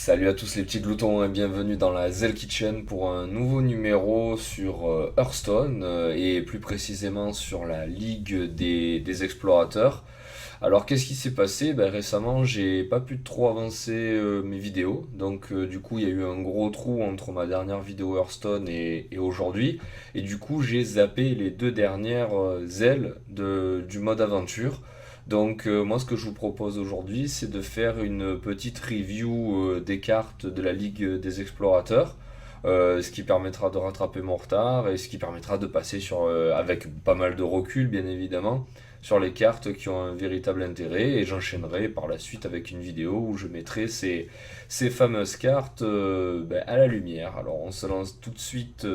Salut à tous les petits gloutons et bienvenue dans la Zell Kitchen pour un nouveau numéro sur Hearthstone et plus précisément sur la Ligue des explorateurs. Alors qu'est-ce qui s'est passé? Récemment j'ai pas pu trop avancer mes vidéos, donc du coup il y a eu un gros trou entre ma dernière vidéo Hearthstone et aujourd'hui, et du coup j'ai zappé les deux dernières ailes du mode aventure. Donc moi ce que je vous propose aujourd'hui c'est de faire une petite review des cartes de la Ligue des explorateurs. Ce qui permettra de rattraper mon retard et ce qui permettra de passer avec pas mal de recul bien évidemment, sur les cartes qui ont un véritable intérêt, et j'enchaînerai par la suite avec une vidéo où je mettrai ces fameuses cartes à la lumière. Alors on se lance tout de suite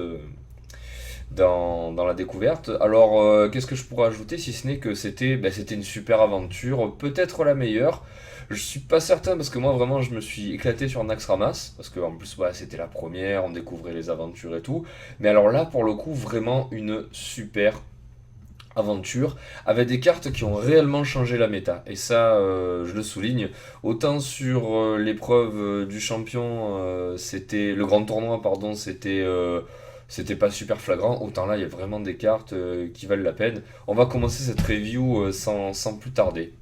dans la découverte. Alors qu'est-ce que je pourrais ajouter si ce n'est que c'était une super aventure, peut-être la meilleure. Je suis pas certain parce que moi vraiment je me suis éclaté sur Naxxramas parce que en plus c'était la première, on découvrait les aventures et tout. Mais alors là pour le coup vraiment une super aventure avec des cartes qui ont réellement changé la méta, et ça je le souligne. Autant sur l'épreuve du champion, c'était le grand tournoi, pardon, c'était pas super flagrant, autant là il y a vraiment des cartes qui valent la peine. On va commencer cette review sans plus tarder.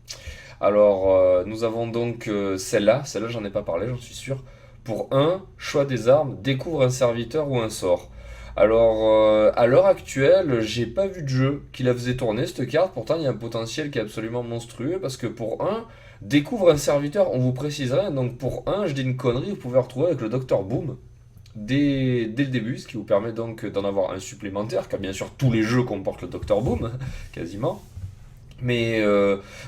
Alors nous avons donc celle-là j'en ai pas parlé, j'en suis sûr. Pour un choix des armes, découvre un serviteur ou un sort. Alors, à l'heure actuelle, j'ai pas vu de jeu qui la faisait tourner cette carte. Pourtant, il y a un potentiel qui est absolument monstrueux. Parce que pour un, découvre un serviteur, on vous préciserait. Donc, pour un, je dis une connerie, vous pouvez retrouver avec le Docteur Boom dès le début. Ce qui vous permet donc d'en avoir un supplémentaire. Car bien sûr, tous les jeux comportent le Docteur Boom, quasiment. Mais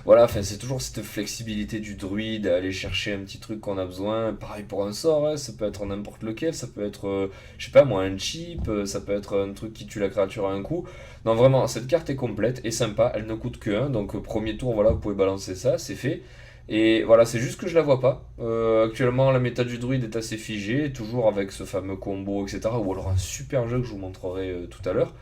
voilà, enfin, c'est toujours cette flexibilité du druide à aller chercher un petit truc qu'on a besoin. Pareil pour un sort, hein, ça peut être n'importe lequel, ça peut être, je sais pas moi, un chip, ça peut être un truc qui tue la créature à un coup. Non, vraiment, cette carte est complète et sympa, elle ne coûte que 1, donc premier tour, voilà, vous pouvez balancer ça, c'est fait. Et voilà, c'est juste que je la vois pas. Actuellement, la méta du druide est assez figée, toujours avec ce fameux combo, etc. Ou alors un super jeu que je vous montrerai tout à l'heure.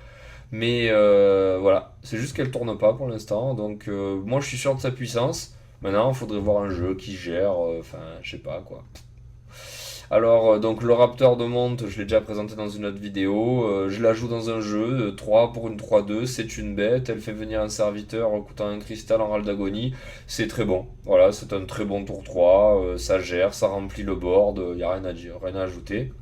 Mais voilà, c'est juste qu'elle tourne pas pour l'instant. Donc moi je suis sûr de sa puissance. Maintenant, il faudrait voir un jeu qui gère, enfin, je sais pas quoi. Alors, donc le Raptor de monte, je l'ai déjà présenté dans une autre vidéo. Je la joue dans un jeu, 3 pour une 3-2, c'est une bête. Elle fait venir un serviteur coûtant un cristal en râle d'agonie. C'est très bon. Voilà, c'est un très bon tour 3. Ça gère, ça remplit le board. Il n'y a rien à dire, rien à ajouter.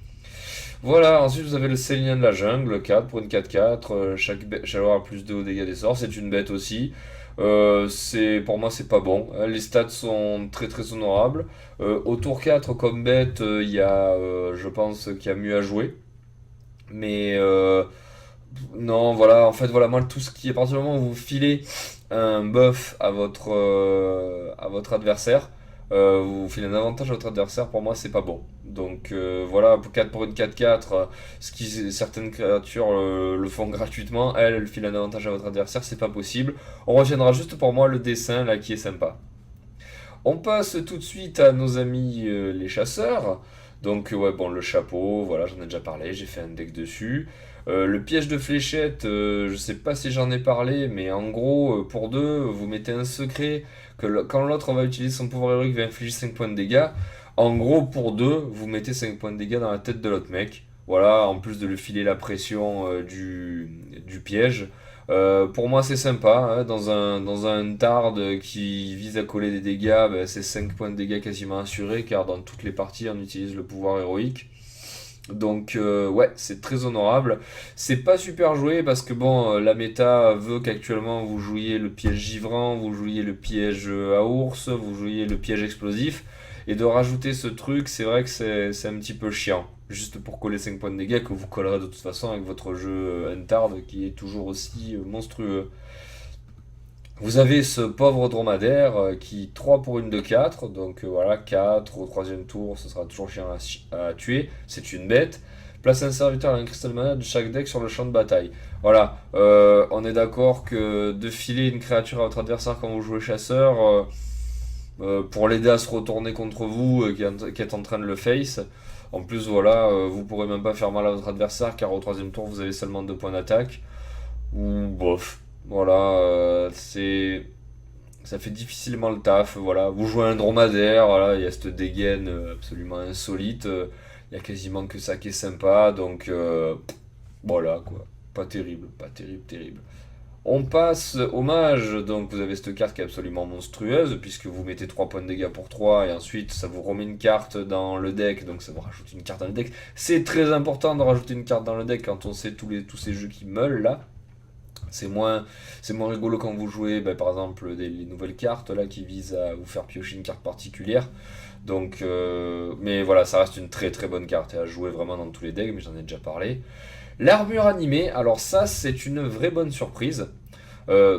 Voilà, ensuite vous avez le Célien de la jungle, 4 pour une 4-4, chaque joueur a plus 2 au dégâts des sorts, c'est une bête aussi. Pour moi c'est pas bon. Les stats sont très très honorables. Au tour 4 comme bête, il y a je pense qu'il y a mieux à jouer. Mais non, voilà, en fait voilà, moi tout ce qui est, à partir du moment où vous filez un buff à votre adversaire, vous filez un avantage à votre adversaire, pour moi c'est pas bon. Donc voilà, pour 4 pour une 4-4, certaines créatures le font gratuitement, elles filent un avantage à votre adversaire, c'est pas possible. On retiendra juste pour moi le dessin là qui est sympa. On passe tout de suite à nos amis les chasseurs. Donc ouais, bon, le chapeau, voilà, j'en ai déjà parlé, j'ai fait un deck dessus. Le piège de fléchette, je sais pas si j'en ai parlé, mais en gros, pour deux, vous mettez un secret quand l'autre va utiliser son pouvoir héroïque, va infliger 5 points de dégâts. En gros, pour deux, vous mettez 5 points de dégâts dans la tête de l'autre mec. Voilà, en plus de lui filer la pression du piège. Pour moi, c'est sympa, hein, dans un Tard qui vise à coller des dégâts, c'est 5 points de dégâts quasiment assurés, car dans toutes les parties, on utilise le pouvoir héroïque. Donc, ouais, c'est très honorable. C'est pas super joué parce que, bon, la méta veut qu'actuellement vous jouiez le piège givrant, vous jouiez le piège à ours, vous jouiez le piège explosif. Et de rajouter ce truc, c'est vrai que c'est un petit peu chiant. Juste pour coller 5 points de dégâts que vous collerez de toute façon avec votre jeu Untard qui est toujours aussi monstrueux. Vous avez ce pauvre dromadaire qui 3 pour une de 4, donc voilà, 4 au troisième tour, ce sera toujours chiant à tuer, c'est une bête. Place un serviteur et un cristal mana de chaque deck sur le champ de bataille. Voilà, on est d'accord que de filer une créature à votre adversaire quand vous jouez chasseur, pour l'aider à se retourner contre vous, qui est en train de le face. En plus, voilà, vous pourrez même pas faire mal à votre adversaire car au troisième tour vous avez seulement 2 points d'attaque. Ou bof. Voilà, Ça fait difficilement le taf, voilà. Vous jouez un dromadaire, voilà, il y a cette dégaine absolument insolite. Il y a quasiment que ça qui est sympa, donc voilà quoi. Pas terrible, pas terrible, terrible. On passe au mage, donc vous avez cette carte qui est absolument monstrueuse, puisque vous mettez 3 points de dégâts pour 3 et ensuite ça vous remet une carte dans le deck, donc ça vous rajoute une carte dans le deck. C'est très important de rajouter une carte dans le deck quand on sait tous ces jeux qui meulent là. C'est moins, c'est moins rigolo quand vous jouez, ben, par exemple, les nouvelles cartes là qui visent à vous faire piocher une carte particulière. Donc, mais voilà, ça reste une très très bonne carte et à jouer vraiment dans tous les decks, mais j'en ai déjà parlé. L'armure animée, alors ça c'est une vraie bonne surprise.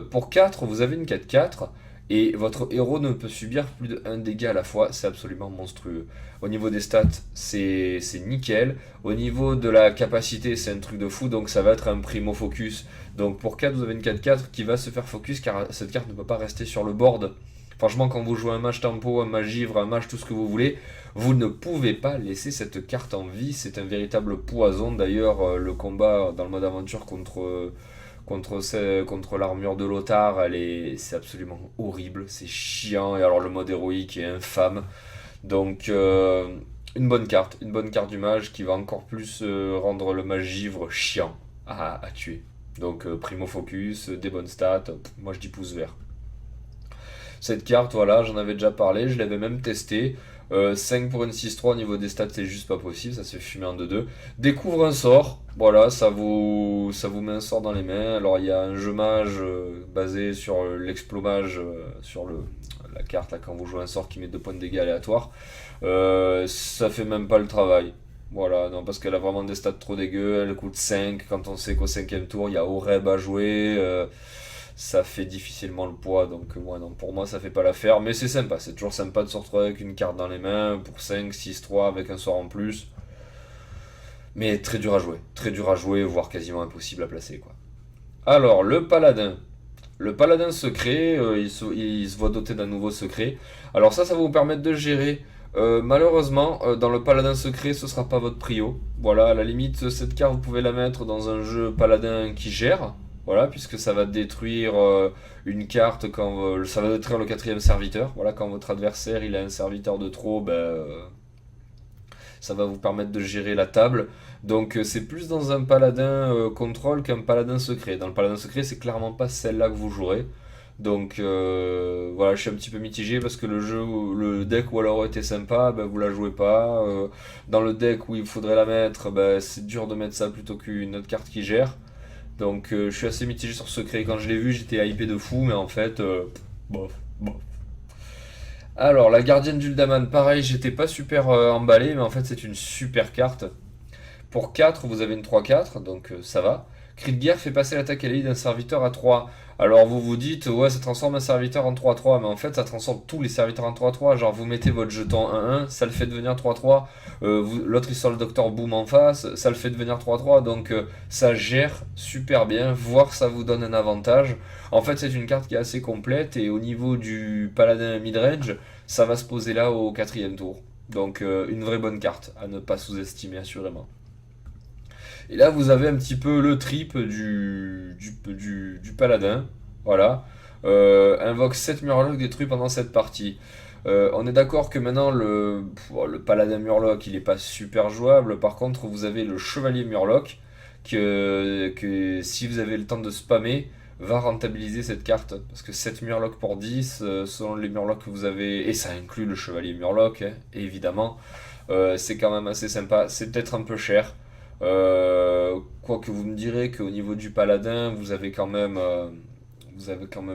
Pour 4 vous avez une 4-4 et votre héros ne peut subir plus de 1 dégât à la fois, c'est absolument monstrueux. Au niveau des stats, c'est nickel. Au niveau de la capacité, c'est un truc de fou, donc ça va être un primo focus. Donc pour 4 vous avez une 4-4 qui va se faire focus car cette carte ne peut pas rester sur le board. Franchement, quand vous jouez un match tempo, un match givre, un match tout ce que vous voulez, vous ne pouvez pas laisser cette carte en vie. C'est un véritable poison. D'ailleurs, le combat dans le mode aventure contre l'armure de Lothar, c'est absolument horrible, c'est chiant. Et alors le mode héroïque est infâme. Donc une bonne carte du mage qui va encore plus rendre le mage givre chiant à tuer. Donc primo focus, des bonnes stats, moi je dis pouce vert. Cette carte, voilà, j'en avais déjà parlé, je l'avais même testé. 5 pour une 6-3 au niveau des stats, c'est juste pas possible, ça se fait fumer en 2-2. Découvre un sort, voilà, ça vous met un sort dans les mains. Alors il y a un jeu mage basé sur l'explomage, sur la carte là, quand vous jouez un sort qui met 2 points de dégâts aléatoires. Ça fait même pas le travail. Voilà, non, parce qu'elle a vraiment des stats trop dégueu, elle coûte 5 quand on sait qu'au cinquième tour il y a Oreb à jouer. Ça fait difficilement le poids, donc ouais, non, pour moi ça fait pas l'affaire, mais c'est sympa, c'est toujours sympa de se retrouver avec une carte dans les mains pour 5, 6, 3 avec un sort en plus, mais très dur à jouer, voire quasiment impossible à placer quoi. Alors, le paladin secret, il se voit doté d'un nouveau secret, alors ça va vous permettre de gérer. Malheureusement, dans le paladin secret, ce sera pas votre prio. Voilà, à la limite, cette carte, vous pouvez la mettre dans un jeu paladin qui gère. Voilà, puisque ça va détruire une carte quand ça va détruire le quatrième serviteur. Voilà, quand votre adversaire il a un serviteur de trop, ben, ça va vous permettre de gérer la table. Donc c'est plus dans un paladin contrôle qu'un paladin secret. Dans le paladin secret, c'est clairement pas celle-là que vous jouerez. Donc voilà, je suis un petit peu mitigé parce que le deck où elle aurait été sympa, ben, vous la jouez pas. Dans le deck où il faudrait la mettre, ben, c'est dur de mettre ça plutôt qu'une autre carte qui gère. Donc je suis assez mitigé sur Secret. Quand je l'ai vu, j'étais hypé de fou, mais en fait, bof, bof. Alors, la gardienne d'Uldaman, pareil, j'étais pas super emballé, mais en fait, c'est une super carte. Pour 4 vous avez une 3-4, donc ça va. Cri de guerre fait passer l'attaque alliée d'un serviteur à 3. Alors vous vous dites, ouais, ça transforme un serviteur en 3-3, mais en fait, ça transforme tous les serviteurs en 3-3. Genre, vous mettez votre jeton 1-1, ça le fait devenir 3-3. L'autre, il sort le docteur Boom en face, ça le fait devenir 3-3. Donc, ça gère super bien, voire ça vous donne un avantage. En fait, c'est une carte qui est assez complète, et au niveau du paladin midrange, ça va se poser là au quatrième tour. Donc, une vraie bonne carte, à ne pas sous-estimer, assurément. Et là, vous avez un petit peu le trip du paladin. Voilà. Invoque 7 Murlocs détruits pendant cette partie. On est d'accord que maintenant, le paladin Murloc, il n'est pas super jouable. Par contre, vous avez le chevalier Murloc, que si vous avez le temps de spammer, va rentabiliser cette carte. Parce que 7 Murlocs pour 10, selon les Murlocs que vous avez, et ça inclut le chevalier Murloc, hein, évidemment, c'est quand même assez sympa. C'est peut-être un peu cher. Quoique vous me direz qu'au niveau du paladin, vous avez quand même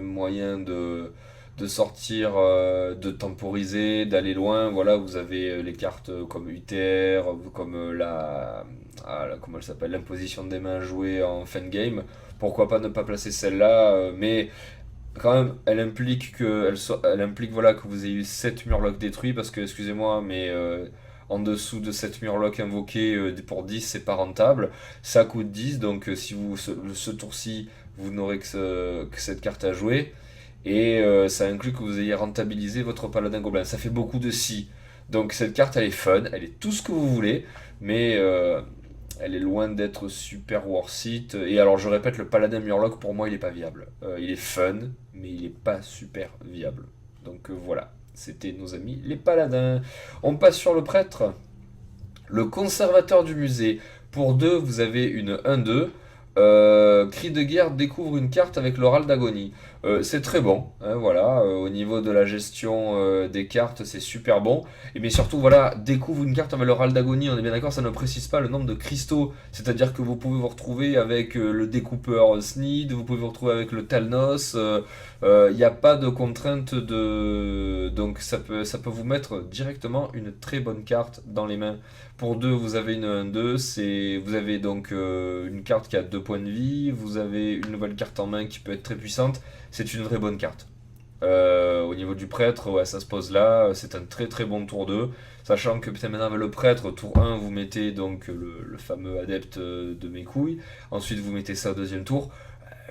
moyen de sortir, de temporiser, d'aller loin. Voilà, vous avez les cartes comme UTR, comme comment elle s'appelle, l'imposition des mains jouée en fin de game. Pourquoi pas ne pas placer celle-là, mais quand même, elle implique voilà, que vous ayez eu 7 murlocs détruits, parce que, excusez-moi, mais en dessous de 7 murlocs invoqués pour 10, c'est pas rentable. Ça coûte 10, donc si ce tour-ci, vous n'aurez que cette carte à jouer. Et ça inclut que vous ayez rentabilisé votre paladin gobelin. Ça fait beaucoup de si. Donc cette carte, elle est fun, elle est tout ce que vous voulez, mais Elle est loin d'être super worth it. Et alors je répète, le Paladin Murloc pour moi il est pas viable. Il est fun, mais il est pas super viable. Donc voilà, c'était nos amis les Paladins. On passe sur le prêtre. Le conservateur du musée. Pour 2, vous avez une 1-2. Cri de guerre découvre une carte avec l'oral d'agonie. C'est très bon, hein, voilà. Au niveau de la gestion des cartes, c'est super bon. Et mais surtout, voilà, découvre une carte avec l'oral d'agonie. On est bien d'accord, ça ne précise pas le nombre de cristaux. C'est-à-dire que vous pouvez vous retrouver avec le découpeur Sneed, vous pouvez vous retrouver avec le Talnos. Il n'y a pas de contrainte de. Donc ça peut vous mettre directement une très bonne carte dans les mains. Pour 2, vous avez une 1-2, vous avez donc une carte qui a 2 points de vie, vous avez une nouvelle carte en main qui peut être très puissante, c'est une vraie bonne carte. Au niveau du prêtre, ouais, ça se pose là, c'est un très très bon tour 2, sachant que putain, maintenant avec le prêtre, tour 1, vous mettez donc le fameux adepte de mes couilles, ensuite vous mettez ça au deuxième tour.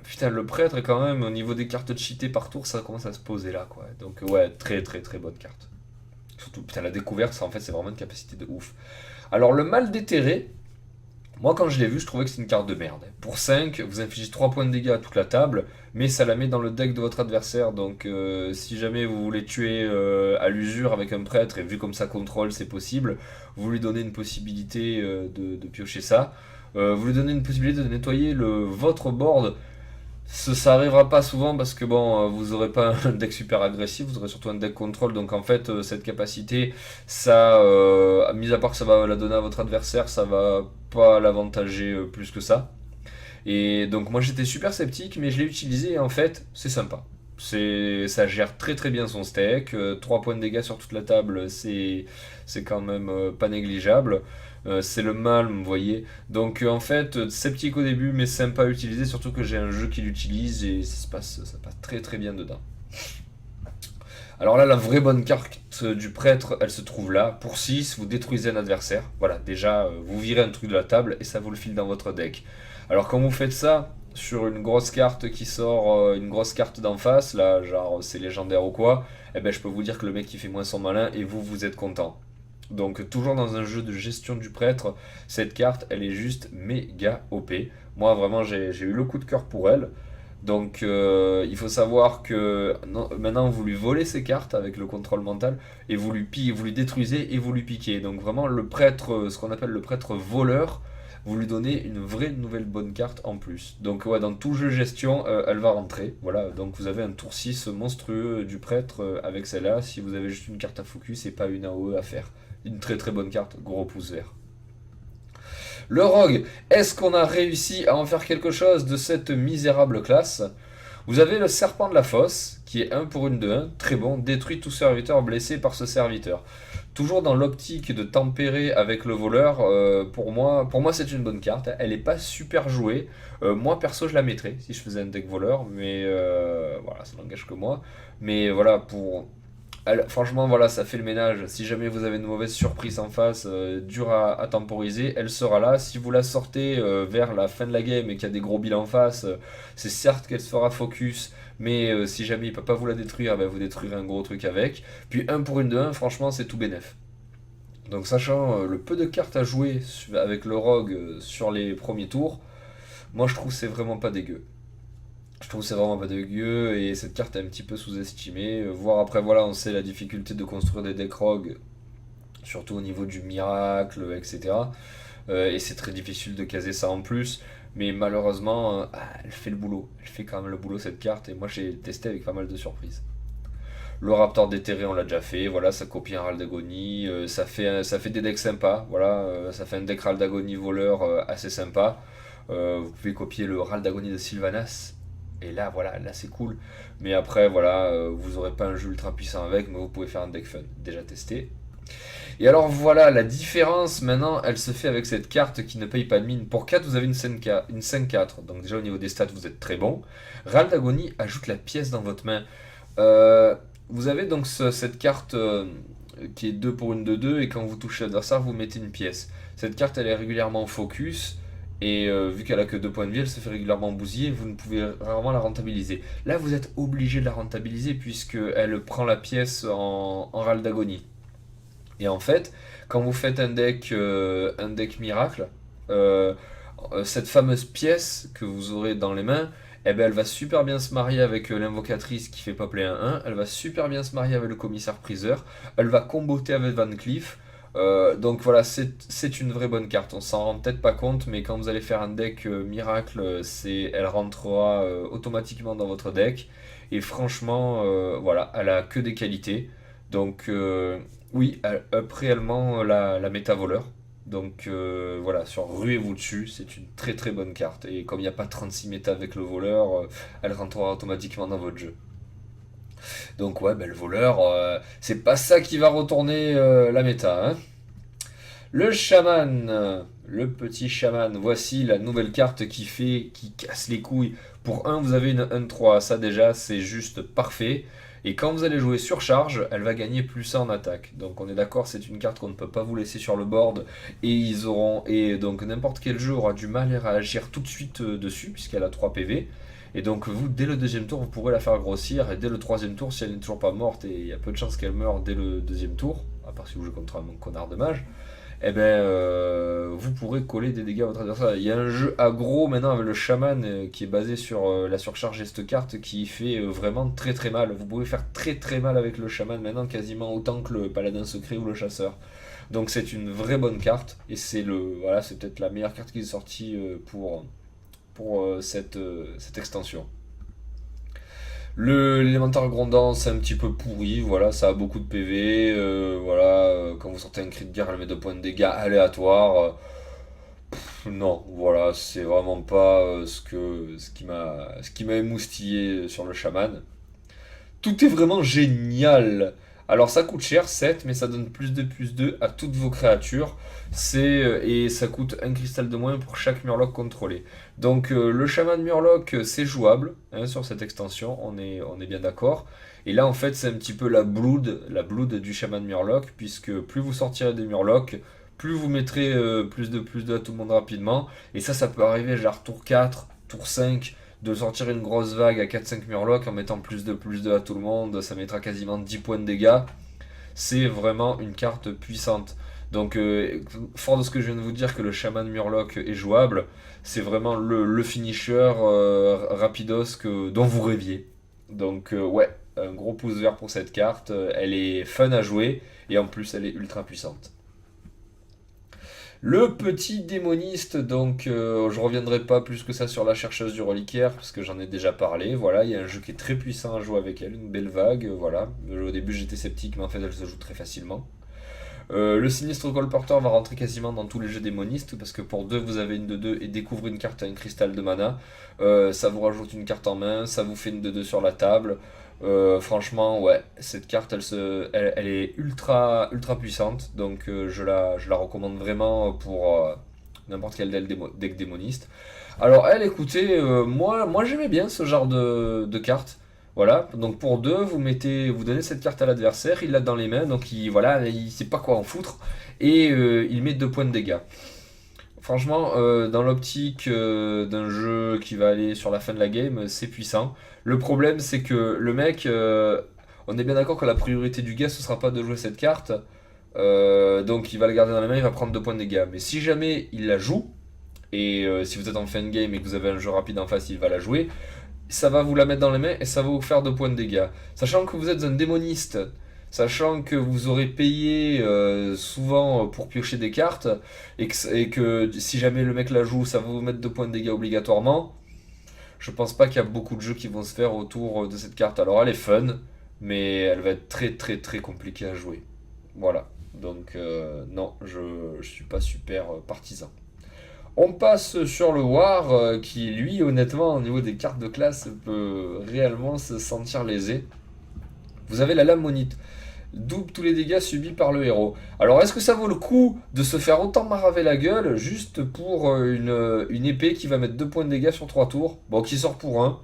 Putain, le prêtre, quand même, au niveau des cartes cheatées par tour, ça commence à se poser là, quoi. Donc, ouais, très très très bonne carte. Surtout, putain, la découverte, ça, en fait, c'est vraiment une capacité de ouf. Alors, le mal déterré, moi, quand je l'ai vu, je trouvais que c'était une carte de merde. Pour 5, vous infligez 3 points de dégâts à toute la table, mais ça la met dans le deck de votre adversaire. Donc, si jamais vous voulez tuer à l'usure avec un prêtre, et vu comme ça contrôle, c'est possible, vous lui donnez une possibilité de piocher ça. Vous lui donnez une possibilité de nettoyer votre board. Ça arrivera pas souvent parce que bon, vous aurez pas un deck super agressif, vous aurez surtout un deck contrôle. Donc en fait, cette capacité, ça, mis à part que ça va la donner à votre adversaire, ça va pas l'avantager plus que ça. Et donc moi j'étais super sceptique, mais je l'ai utilisé et en fait, c'est sympa. Ça gère très très bien son steak. 3 points de dégâts sur toute la table, c'est quand même pas négligeable. C'est le mal, vous voyez. Donc en fait, sceptique au début, mais sympa à utiliser, surtout que j'ai un jeu qui l'utilise et ça passe très très bien dedans. Alors là, la vraie bonne carte du prêtre, elle se trouve là. Pour 6, vous détruisez un adversaire. Voilà, déjà, vous virez un truc de la table et ça vous le file dans votre deck. Alors quand vous faites ça, sur une grosse carte qui sort, une grosse carte d'en face, là, genre c'est légendaire ou quoi, eh ben je peux vous dire que le mec il fait moins son malin et vous êtes content. Donc toujours dans un jeu de gestion du prêtre, cette carte, elle est juste méga OP. Moi vraiment j'ai eu le coup de cœur pour elle. Donc il faut savoir que maintenant vous lui volez ses cartes avec le contrôle mental et vous lui détruisez et vous lui piquez. Donc vraiment le prêtre, ce qu'on appelle le prêtre voleur, vous lui donnez une vraie nouvelle bonne carte en plus. Donc ouais, dans tout jeu gestion, elle va rentrer. Voilà, donc vous avez un tour 6 monstrueux du prêtre avec celle-là. Si vous avez juste une carte à focus et pas une AOE à faire. Une très très bonne carte, gros pouce vert. Le rogue, est-ce qu'on a réussi à en faire quelque chose de cette misérable classe? Vous avez le serpent de la fosse, qui est 1 pour une de 1, très bon, détruit tout serviteur blessé par ce serviteur. Toujours dans l'optique de tempérer avec le voleur, pour moi c'est une bonne carte. Elle n'est pas super jouée. Moi perso je la mettrais si je faisais un deck voleur, mais voilà, ça n'engage que moi. Mais voilà, franchement, voilà, ça fait le ménage. Si jamais vous avez une mauvaise surprise en face, dure à temporiser, elle sera là. Si vous la sortez vers la fin de la game et qu'il y a des gros billes en face, c'est certes qu'elle se fera focus, mais si jamais il peut pas vous la détruire, ben, vous détruirez un gros truc avec. Puis 1 pour une de 1, franchement, c'est tout bénef. Donc, sachant le peu de cartes à jouer avec le rogue sur les premiers tours, moi je trouve que c'est vraiment pas dégueu. Je trouve que c'est vraiment pas dégueu et cette carte est un petit peu sous-estimée. Voir après, voilà, on sait la difficulté de construire des decks rogues, surtout au niveau du miracle, etc. Et c'est très difficile de caser ça en plus. Mais malheureusement, elle fait le boulot. Elle fait quand même le boulot cette carte et moi j'ai testé avec pas mal de surprises. Le Raptor déterré, on l'a déjà fait. Voilà, ça copie un Ral d'Agonie. Ça fait des decks sympas. Voilà, ça fait un deck Ral d'Agonie voleur assez sympa. Vous pouvez copier le Ral d'Agonie de Sylvanas. Et là, voilà, là c'est cool. Mais après, voilà, vous aurez pas un jeu ultra puissant avec, mais vous pouvez faire un deck fun. Déjà testé. Et alors voilà, la différence maintenant, elle se fait avec cette carte qui ne paye pas de mine. Pour 4, vous avez une 5-4. Donc déjà au niveau des stats, vous êtes très bon. Ral d'Agonie ajoute la pièce dans votre main. Euh, Vous avez donc cette carte qui est 2 pour une de 2 et quand vous touchez l'adversaire, vous mettez une pièce. Cette carte, elle est régulièrement focus et vu qu'elle a que 2 points de vie, elle se fait régulièrement bousiller et vous ne pouvez rarement la rentabiliser. Là, vous êtes obligé de la rentabiliser puisqu'elle prend la pièce en râle d'agonie. Et en fait, quand vous faites un deck miracle, cette fameuse pièce que vous aurez dans les mains, eh ben, elle va super bien se marier avec l'invocatrice qui fait popler un 1, elle va super bien se marier avec le commissaire priseur, elle va comboter avec Van Cleef. Donc voilà, c'est une vraie bonne carte. On s'en rend peut-être pas compte, mais quand vous allez faire un deck miracle, elle rentrera automatiquement dans votre deck. Et franchement, voilà, elle a que des qualités. Donc oui, elle up réellement la méta voleur. Donc voilà, sur ruez-vous dessus, c'est une très très bonne carte. Et comme il n'y a pas 36 méta avec le voleur, elle rentrera automatiquement dans votre jeu. Donc ouais, ben, le voleur, c'est pas ça qui va retourner la méta, hein. Le chaman, le petit chaman, voici la nouvelle carte qui casse les couilles. Pour un, vous avez une 1-3, ça déjà c'est juste parfait. Et quand vous allez jouer surcharge, elle va gagner plus 1 en attaque. Donc on est d'accord, c'est une carte qu'on ne peut pas vous laisser sur le board. Et donc n'importe quel jeu aura du mal à réagir tout de suite dessus, puisqu'elle a 3 PV. Et donc vous, dès le deuxième tour, vous pourrez la faire grossir. Et dès le troisième tour, si elle n'est toujours pas morte, et il y a peu de chances qu'elle meure dès le deuxième tour, à part si vous jouez contre un connard de mage, eh ben, vous pourrez coller des dégâts à votre adversaire. Il y a un jeu aggro maintenant avec le chaman qui est basé sur la surcharge et cette carte qui fait vraiment très très mal. Vous pouvez faire très très mal avec le chaman maintenant, quasiment autant que le paladin secret ou le chasseur. Donc c'est une vraie bonne carte et voilà, c'est peut-être la meilleure carte qui est sortie pour cette extension. L'élémentaire grondant, c'est un petit peu pourri, voilà, ça a beaucoup de PV, voilà, quand vous sortez un cri de guerre, elle met 2 points de dégâts aléatoires. Non, voilà, c'est vraiment pas ce qui m'a émoustillé sur le chaman. Tout est vraiment génial. Alors ça coûte cher, 7, mais ça donne plus 2 à toutes vos créatures. Et ça coûte un cristal de moins pour chaque murloc contrôlé. Donc le chaman murloc, c'est jouable hein, sur cette extension, on est bien d'accord. Et là en fait c'est un petit peu la blood du chaman murloc, puisque plus vous sortirez des murlocs, plus vous mettrez plus de à tout le monde rapidement. Et ça peut arriver genre tour 4, tour 5 de sortir une grosse vague à 4-5 murlocs en mettant plus de à tout le monde, ça mettra quasiment 10 points de dégâts. C'est vraiment une carte puissante. Donc, fort de ce que je viens de vous dire que le chaman murloc est jouable, c'est vraiment le finisher rapidos dont vous rêviez. Donc, ouais, un gros pouce vert pour cette carte. Elle est fun à jouer et en plus, elle est ultra puissante. Le petit démoniste, donc je reviendrai pas plus que ça sur la chercheuse du reliquaire, parce que j'en ai déjà parlé. Voilà, il y a un jeu qui est très puissant à jouer avec elle, une belle vague, voilà. Au début j'étais sceptique, mais en fait elle se joue très facilement. Le sinistre colporteur va rentrer quasiment dans tous les jeux démonistes, parce que pour 2 vous avez une de 2 et découvrez une carte à un cristal de mana. Ça vous rajoute une carte en main, ça vous fait une de 2 sur la table. Franchement, ouais, cette carte, elle est ultra puissante, donc je la recommande vraiment pour n'importe quel deck démoniste. Alors elle, écoutez, moi j'aimais bien ce genre de carte. Voilà, donc pour 2 vous donnez cette carte à l'adversaire, il l'a dans les mains, donc voilà, il sait pas quoi en foutre, et il met 2 points de dégâts. Franchement, dans l'optique d'un jeu qui va aller sur la fin de la game, c'est puissant. Le problème, c'est que le mec, on est bien d'accord que la priorité du gars, ce sera pas de jouer cette carte. Donc il va la garder dans les mains, il va prendre 2 points de dégâts. Mais si jamais il la joue, et si vous êtes en fin de game et que vous avez un jeu rapide en face, il va la jouer, ça va vous la mettre dans les mains et ça va vous faire 2 points de dégâts. Sachant que vous êtes un démoniste, sachant que vous aurez payé souvent pour piocher des cartes, et que si jamais le mec la joue, ça va vous mettre 2 points de dégâts obligatoirement, je pense pas qu'il y a beaucoup de jeux qui vont se faire autour de cette carte. Alors elle est fun, mais elle va être très très très compliquée à jouer. Voilà. Donc non, je suis pas super partisan. On passe sur le War, qui lui, honnêtement, au niveau des cartes de classe, peut réellement se sentir lésé. Vous avez la lame monite. Double tous les dégâts subis par le héros. Alors, est-ce que ça vaut le coup de se faire autant maraver la gueule juste pour une épée qui va mettre 2 points de dégâts sur 3 tours? Bon, qui sort pour 1.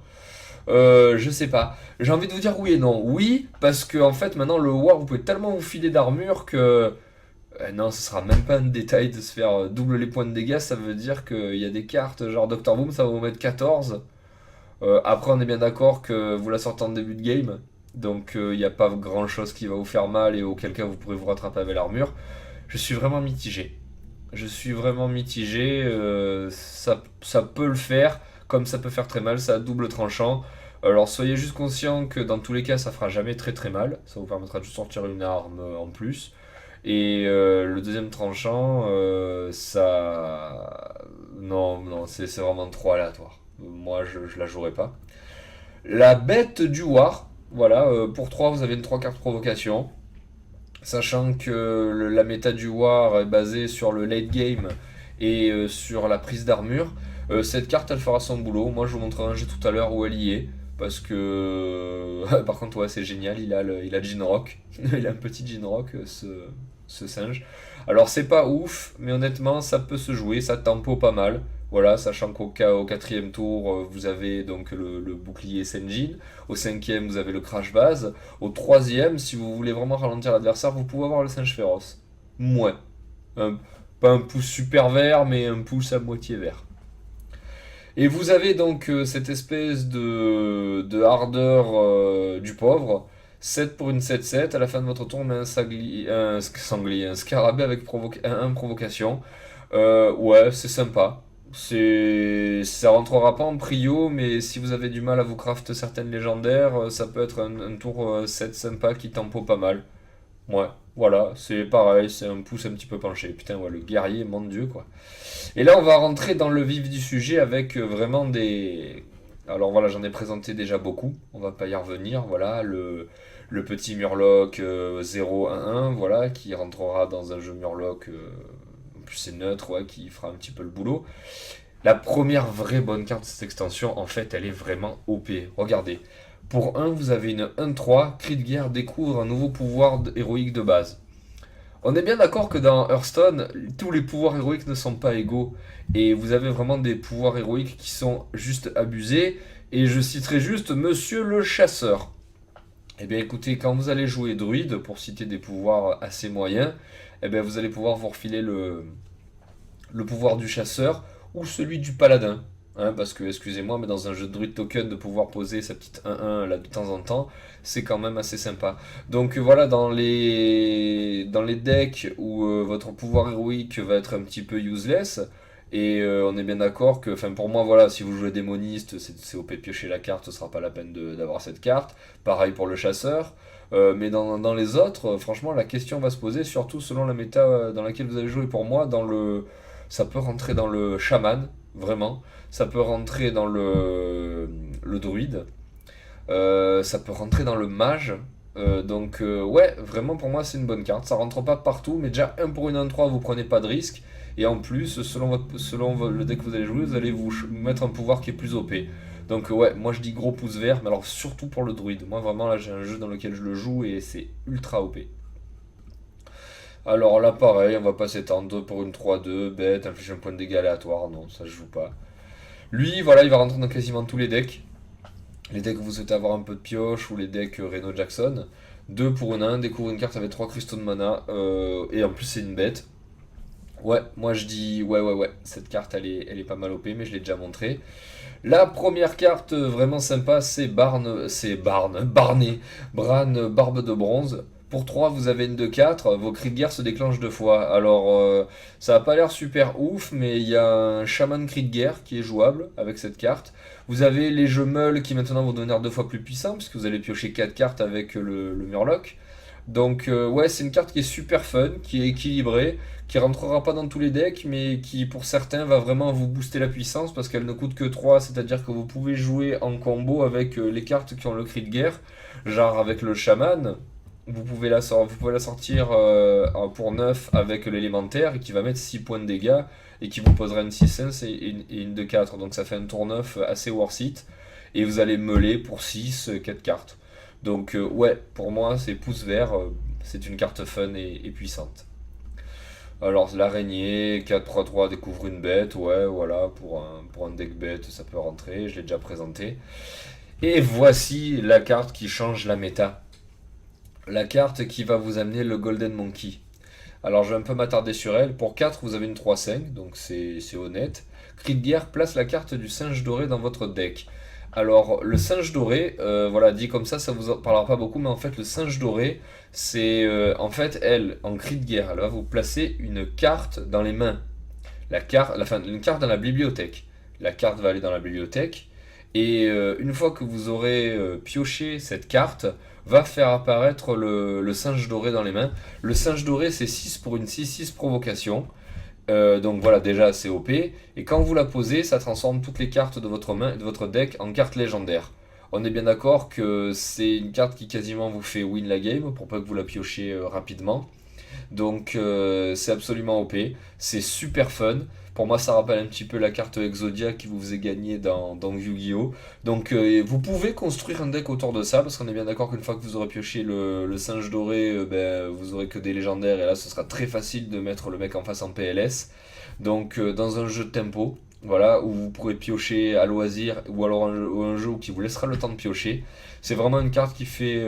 Je sais pas. J'ai envie de vous dire oui et non. Oui, parce que en fait, maintenant, le War, vous pouvez tellement vous filer d'armure que. Non, ce sera même pas un détail de se faire double les points de dégâts. Ça veut dire qu'il y a des cartes, genre Doctor Boom, ça va vous mettre 14. Après, on est bien d'accord que vous la sortez en début de game. Donc, il n'y a pas grand chose qui va vous faire mal et auquel cas vous pourrez vous rattraper avec l'armure. Je suis vraiment mitigé. Je suis vraiment mitigé. Ça peut le faire, comme ça peut faire très mal. Ça a double tranchant. Alors soyez juste conscient que dans tous les cas, ça fera jamais très très mal. Ça vous permettra de sortir une arme en plus. Et le deuxième tranchant, ça... Non, non, c'est vraiment trop aléatoire. Moi, je la jouerai pas. La bête du War. Voilà, pour 3 vous avez une 3 cartes provocation. Sachant que la méta du War est basée sur le late game et sur la prise d'armure, cette carte elle fera son boulot. Moi je vous montrerai un jeu tout à l'heure où elle y est. Parce que par contre ouais c'est génial, il a Jinrock. Il a un petit Jinrock ce singe. Alors c'est pas ouf, mais honnêtement ça peut se jouer, ça tempo pas mal. Voilà, sachant au quatrième tour, vous avez donc le bouclier Senjin. Au cinquième, vous avez le Crash Base. Au troisième, si vous voulez vraiment ralentir l'adversaire, vous pouvez avoir le singe féroce. Moins. Un- Pas un pouce super vert, mais un pouce à moitié vert. Et vous avez donc cette espèce de hardeur du pauvre. 7 pour une 7-7. À la fin de votre tour, on met un scarabée avec un provocation. Ouais, c'est sympa. Ça rentrera pas en prio, mais si vous avez du mal à vous craft certaines légendaires, ça peut être un tour 7 sympa qui tempo pas mal. Ouais, voilà, c'est pareil, c'est un pouce un petit peu penché. Putain, ouais, le guerrier, mon dieu, quoi. Et là, on va rentrer dans le vif du sujet avec vraiment des... Alors voilà, j'en ai présenté déjà beaucoup, on va pas y revenir. Voilà, le petit Murloc 0-1-1, voilà, qui rentrera dans un jeu Murloc, en plus c'est neutre, ouais, qui fera un petit peu le boulot. La première vraie bonne carte de cette extension, en fait, elle est vraiment OP. Regardez. Pour un, vous avez une 1-3, cri de guerre découvre un nouveau pouvoir héroïque de base. On est bien d'accord que dans Hearthstone, tous les pouvoirs héroïques ne sont pas égaux. Et vous avez vraiment des pouvoirs héroïques qui sont juste abusés. Et je citerai juste Monsieur le Chasseur. Eh bien écoutez, quand vous allez jouer druide, pour citer des pouvoirs assez moyens, eh bien vous allez pouvoir vous refiler le pouvoir du chasseur ou celui du paladin. Hein, parce que, excusez-moi, mais dans un jeu de druid token, de pouvoir poser sa petite 1-1 là de temps en temps, c'est quand même assez sympa. Donc voilà, dans les decks où votre pouvoir héroïque va être un petit peu useless, et on est bien d'accord que, enfin pour moi, voilà, si vous jouez démoniste, c'est OP piocher la carte, ce sera pas la peine d'avoir cette carte. Pareil pour le chasseur. Mais dans les autres, franchement, la question va se poser, surtout selon la méta dans laquelle vous allez jouer. Pour moi, ça peut rentrer dans le chaman, vraiment. Ça peut rentrer dans le druide. Ça peut rentrer dans le mage. Ouais, vraiment pour moi c'est une bonne carte. Ça rentre pas partout, mais déjà un pour une 1-3, vous prenez pas de risque. Et en plus, le deck que vous allez jouer, vous allez vous mettre un pouvoir qui est plus OP. Donc ouais, moi je dis gros pouce vert, mais alors surtout pour le druide. Moi vraiment là j'ai un jeu dans lequel je le joue et c'est ultra OP. Alors là pareil, on va pas s'étendre, 2 pour une 3-2, bête, inflige un point de dégâts aléatoire, non, ça je joue pas. Lui, voilà, il va rentrer dans quasiment tous les decks. Les decks que vous souhaitez avoir un peu de pioche ou les decks Reno Jackson. 2 pour une 1, découvre une carte avec 3 cristaux de mana. Et en plus, c'est une bête. Ouais, moi je dis ouais. Cette carte elle est pas mal OP, mais je l'ai déjà montré. La première carte vraiment sympa, Barney, Bran, Barbe de Bronze. Pour 3 vous avez une de 4 vos cris de guerre se déclenchent deux fois. Alors, ça a pas l'air super ouf, mais il y a un chaman cri de guerre qui est jouable avec cette carte. Vous avez les jeux meules qui maintenant vont devenir deux fois plus puissants, puisque vous allez piocher 4 cartes avec le Murloc. Donc, ouais, c'est une carte qui est super fun, qui est équilibrée, qui rentrera pas dans tous les decks, mais qui pour certains va vraiment vous booster la puissance parce qu'elle ne coûte que 3, c'est-à-dire que vous pouvez jouer en combo avec les cartes qui ont le cri de guerre, genre avec le chaman, vous pouvez la sortir pour 9 avec l'élémentaire et qui va mettre 6 points de dégâts et qui vous posera une 6-5 et une de 4, donc ça fait un tour 9 assez worth it, et vous allez meuler pour 6, 4 cartes. Donc ouais, pour moi c'est pouce vert, c'est une carte fun et puissante. Alors l'araignée, 4-3-3 découvre une bête, ouais voilà, pour un deck bête ça peut rentrer, je l'ai déjà présenté. Et voici la carte qui change la méta. La carte qui va vous amener le Golden Monkey. Alors je vais un peu m'attarder sur elle. Pour 4 vous avez une 3-5, donc c'est honnête. Cri de guerre place la carte du singe doré dans votre deck. Alors, le singe doré, voilà, dit comme ça vous en parlera pas beaucoup, mais en fait, le singe doré, c'est en fait, elle, en cri de guerre, elle va vous placer une carte dans les mains. Enfin, une carte dans la bibliothèque. La carte va aller dans la bibliothèque, et une fois que vous aurez pioché cette carte, va faire apparaître le singe doré dans les mains. Le singe doré, c'est 6 pour une 6-6 provocation. Donc voilà, déjà c'est OP. Et quand vous la posez, ça transforme toutes les cartes de votre main et de votre deck en cartes légendaires. On est bien d'accord que c'est une carte qui quasiment vous fait win la game pour pas que vous la piochiez rapidement. Donc c'est absolument OP, c'est super fun. Pour moi, ça rappelle un petit peu la carte Exodia qui vous faisait gagner dans Yu-Gi-Oh! Donc vous pouvez construire un deck autour de ça, parce qu'on est bien d'accord qu'une fois que vous aurez pioché le singe doré, ben, vous aurez que des légendaires, et là ce sera très facile de mettre le mec en face en PLS. Donc dans un jeu de tempo, voilà, où vous pourrez piocher à loisir, ou alors un jeu qui vous laissera le temps de piocher. C'est vraiment une carte qui fait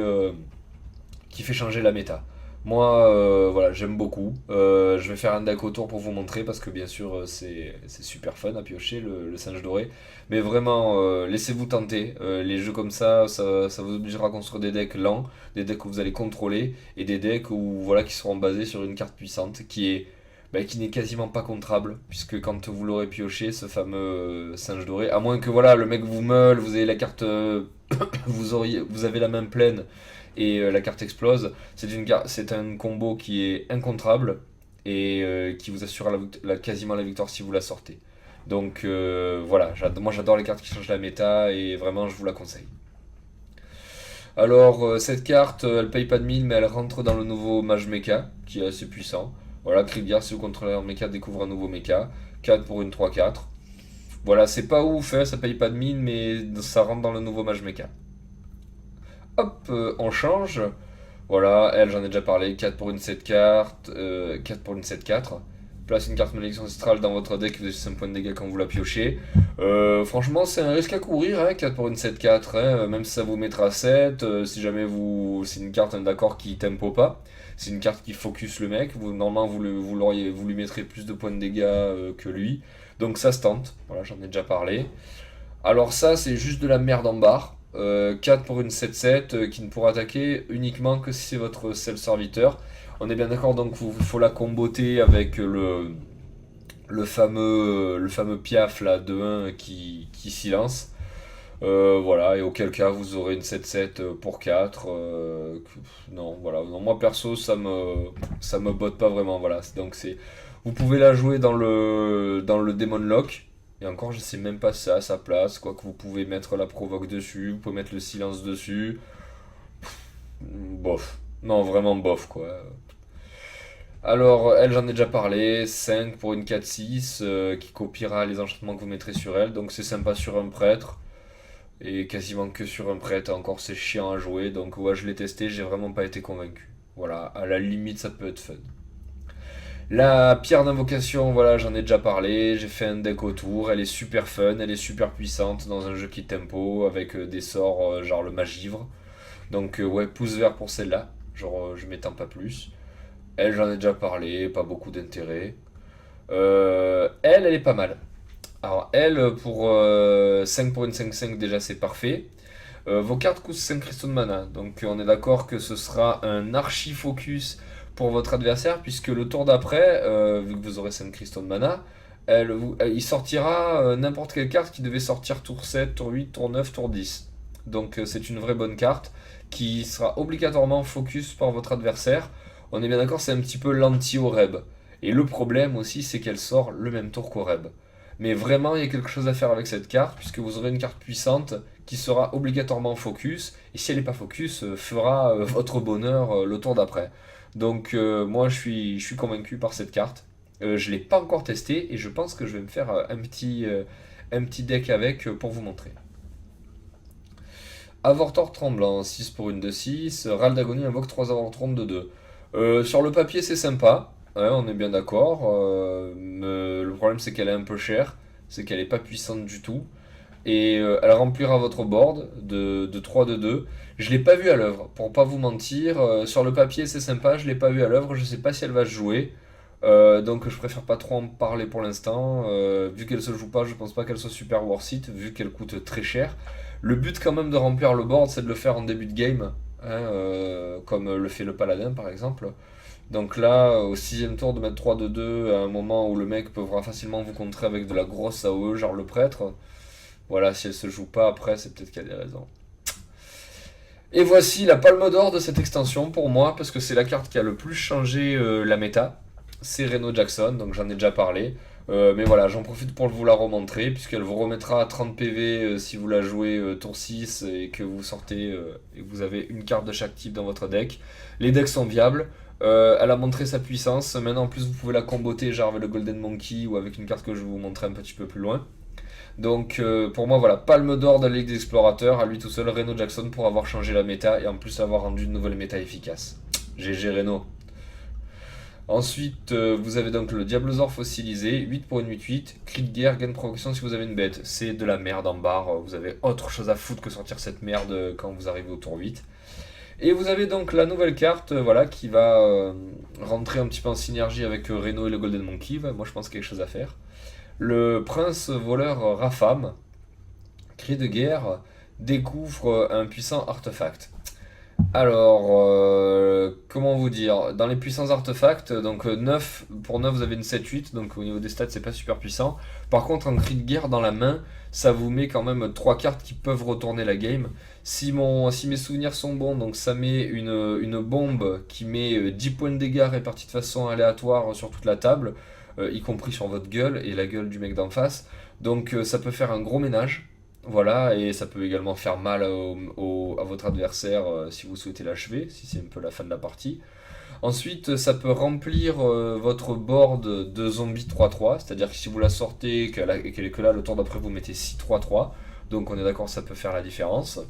changer la méta. Moi, voilà, j'aime beaucoup. Je vais faire un deck autour pour vous montrer parce que bien sûr, c'est super fun à piocher le singe doré. Mais vraiment, laissez-vous tenter. Les jeux comme ça vous obligera à construire des decks lents, des decks que vous allez contrôler et des decks voilà, qui seront basés sur une carte puissante qui n'est quasiment pas contrable, puisque quand vous l'aurez pioché, ce fameux singe doré, à moins que voilà, le mec vous meule, vous avez la carte, vous avez la main pleine et la carte explose, c'est un combo qui est incontrable et qui vous assure quasiment la victoire si vous la sortez. Donc voilà, moi j'adore les cartes qui changent la méta et vraiment je vous la conseille. Alors cette carte, elle paye pas de 1000 mais elle rentre dans le nouveau Mage Mecha qui est assez puissant. Voilà, Krieger, si vous contrôlez un mecha, découvre un nouveau mecha. 4 pour une 3-4. Voilà, c'est pas ouf, hein, ça paye pas de 1000 mais ça rentre dans le nouveau Mage Mecha. Hop, on change. Voilà, elle, j'en ai déjà parlé. 4 pour une 7 carte, 4 pour une 7-4. Place une carte malédiction ancestrale dans votre deck, vous avez 5 points de dégâts quand vous la piochez. Franchement, c'est un risque à courir, hein, 4 pour une 7-4, hein, même si ça vous mettra 7, si jamais c'est une carte, hein, d'accord, qui tempo pas. C'est une carte qui focus le mec, normalement vous lui mettrez plus de points de dégâts que lui. Donc ça se tente, voilà, j'en ai déjà parlé. Alors ça, c'est juste de la merde en barre. 4 pour une 7-7 qui ne pourra attaquer uniquement que si c'est votre seul serviteur. On est bien d'accord, donc il faut la comboter avec le fameux piaf là, de 1 qui silence. Voilà, et auquel cas vous aurez une 7-7 pour 4. Non, voilà. Non, moi perso, ça me botte pas vraiment. Voilà. Vous pouvez la jouer dans le Demon Lock. Et encore, je sais même pas si c'est à sa place. Quoique vous pouvez mettre la provoque dessus, vous pouvez mettre le silence dessus. Bof. Non, vraiment bof quoi. Alors, elle, j'en ai déjà parlé. 5 pour une 4-6 qui copiera les enchantements que vous mettrez sur elle. Donc c'est sympa sur un prêtre. Et quasiment que sur un prêtre, encore c'est chiant à jouer, donc ouais je l'ai testé, j'ai vraiment pas été convaincu. Voilà, à la limite ça peut être fun. La pierre d'invocation, voilà, j'en ai déjà parlé, j'ai fait un deck autour, elle est super fun, elle est super puissante dans un jeu qui tempo, avec des sorts genre le magivre. Donc ouais, pouce vert pour celle-là, genre je m'étends pas plus. Elle j'en ai déjà parlé, pas beaucoup d'intérêt. Elle est pas mal. Alors, elle, pour 5 pour une 5-5, déjà c'est parfait. Vos cartes coûtent 5 cristaux de mana. Donc, on est d'accord que ce sera un archi-focus pour votre adversaire, puisque le tour d'après, vu que vous aurez 5 cristaux de mana, il sortira n'importe quelle carte qui devait sortir tour 7, tour 8, tour 9, tour 10. Donc, c'est une vraie bonne carte qui sera obligatoirement focus par votre adversaire. On est bien d'accord, c'est un petit peu l'anti-Oreb. Et le problème aussi, c'est qu'elle sort le même tour qu'Oreb. Mais vraiment, il y a quelque chose à faire avec cette carte, puisque vous aurez une carte puissante qui sera obligatoirement focus, et si elle n'est pas focus, fera votre bonheur le tour d'après. Donc moi, je suis convaincu par cette carte. Je ne l'ai pas encore testé, et je pense que je vais me faire un petit deck avec pour vous montrer. Avortor tremblant, 6 pour une 2-6. Ral d'agonie invoque 3 Avortrons de 2. Sur le papier, c'est sympa. Ouais, on est bien d'accord. Mais le problème, c'est qu'elle est un peu chère. C'est qu'elle est pas puissante du tout. Et elle remplira votre board de 3 de 2. Je l'ai pas vu à l'œuvre, pour pas vous mentir. Sur le papier, c'est sympa. Je l'ai pas vu à l'œuvre. Je sais pas si elle va se jouer. Donc je préfère pas trop en parler pour l'instant. Vu qu'elle se joue pas, je pense pas qu'elle soit super worth it, vu qu'elle coûte très cher. Le but quand même de remplir le board, c'est de le faire en début de game, hein, comme le fait le paladin par exemple. Donc là, au sixième tour, de mettre 3 de 2 à un moment où le mec peut facilement vous contrer avec de la grosse AOE, genre le prêtre. Voilà, si elle se joue pas après, c'est peut-être qu'il y a des raisons. Et voici la palme d'or de cette extension pour moi, parce que c'est la carte qui a le plus changé la méta. C'est Reno Jackson, donc j'en ai déjà parlé. Mais voilà, j'en profite pour vous la remontrer, puisqu'elle vous remettra à 30 PV si vous la jouez tour 6 et que vous sortez et que vous avez une carte de chaque type dans votre deck. Les decks sont viables. Elle a montré sa puissance. Maintenant, en plus, vous pouvez la comboter genre avec le Golden Monkey ou avec une carte que je vais vous montrer un petit peu plus loin. Donc pour moi, voilà, palme d'or de la Ligue des Explorateurs, à lui tout seul, Reno Jackson, pour avoir changé la méta et en plus avoir rendu une nouvelle méta efficace. GG Reno. Ensuite, vous avez donc le Diablosaur fossilisé, 8 pour une 8-8, cri de guerre, gain de provocation si vous avez une bête. C'est de la merde en barre, vous avez autre chose à foutre que sortir cette merde quand vous arrivez au tour 8. Et vous avez donc la nouvelle carte voilà, qui va rentrer un petit peu en synergie avec Reno et le Golden Monkey. Moi je pense qu'il y a quelque chose à faire. Le prince voleur Rafam, cri de guerre, découvre un puissant artefact. Alors, comment vous dire? Dans les puissants artefacts, donc 9, pour 9 vous avez une 7-8, donc au niveau des stats c'est pas super puissant. Par contre, un cri de guerre dans la main, ça vous met quand même 3 cartes qui peuvent retourner la game. Si mes souvenirs sont bons, donc ça met une bombe qui met 10 points de dégâts répartis de façon aléatoire sur toute la table, y compris sur votre gueule et la gueule du mec d'en face. Donc ça peut faire un gros ménage. Voilà, et ça peut également faire mal à votre adversaire si vous souhaitez l'achever, si c'est un peu la fin de la partie. Ensuite, ça peut remplir votre board de zombies 3-3, c'est-à-dire que si vous la sortez et qu'elle est que là, le tour d'après vous mettez 6-3-3, donc on est d'accord, ça peut faire la différence.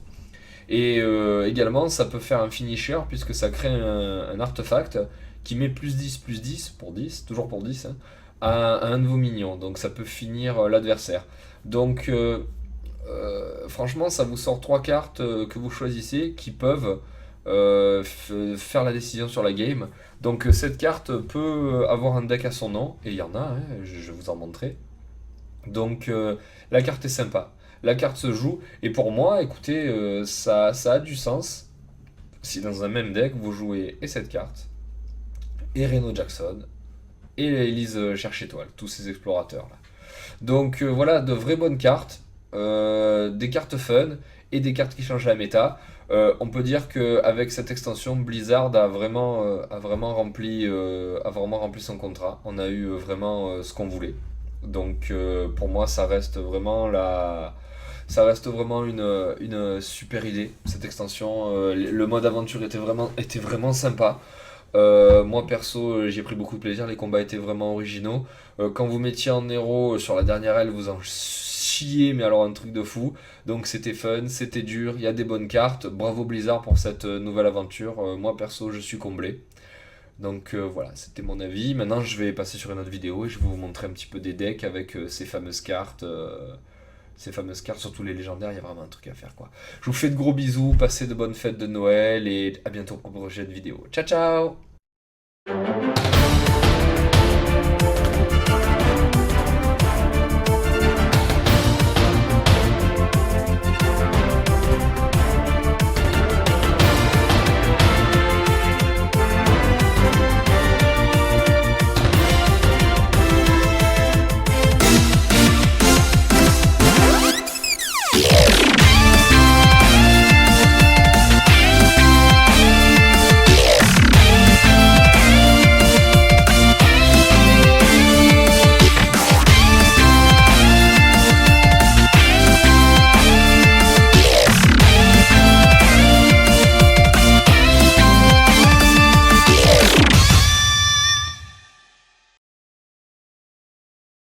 Et également, ça peut faire un finisher, puisque ça crée un artefact qui met plus 10 pour 10, toujours pour 10, hein, à un de vos minions, donc ça peut finir l'adversaire. Donc franchement, ça vous sort 3 cartes que vous choisissez qui peuvent faire la décision sur la game. Donc cette carte peut avoir un deck à son nom, et il y en a, hein, je vais vous en montrer. Donc la carte est sympa. La carte se joue, et pour moi, écoutez, ça a du sens si dans un même deck vous jouez et cette carte, et Reno Jackson, et Elise Cherche Étoile, tous ces explorateurs là. Donc voilà, de vraies bonnes cartes, des cartes fun et des cartes qui changent la méta. On peut dire qu'avec cette extension, Blizzard a vraiment rempli son contrat. On a eu vraiment ce qu'on voulait. Donc pour moi, ça reste vraiment une super idée, cette extension. Le mode aventure était vraiment sympa. Moi perso, j'ai pris beaucoup de plaisir, les combats étaient vraiment originaux. Quand vous mettiez en héros sur la dernière aile, vous en chiez, mais alors un truc de fou. Donc c'était fun, c'était dur, il y a des bonnes cartes. Bravo Blizzard pour cette nouvelle aventure. Moi perso, je suis comblé. Donc voilà, c'était mon avis. Maintenant, je vais passer sur une autre vidéo et je vais vous montrer un petit peu des decks avec ces fameuses cartes. Ces fameuses cartes, surtout les légendaires, il y a vraiment un truc à faire quoi. Je vous fais de gros bisous, passez de bonnes fêtes de Noël et à bientôt pour une prochaine vidéo. Ciao ciao!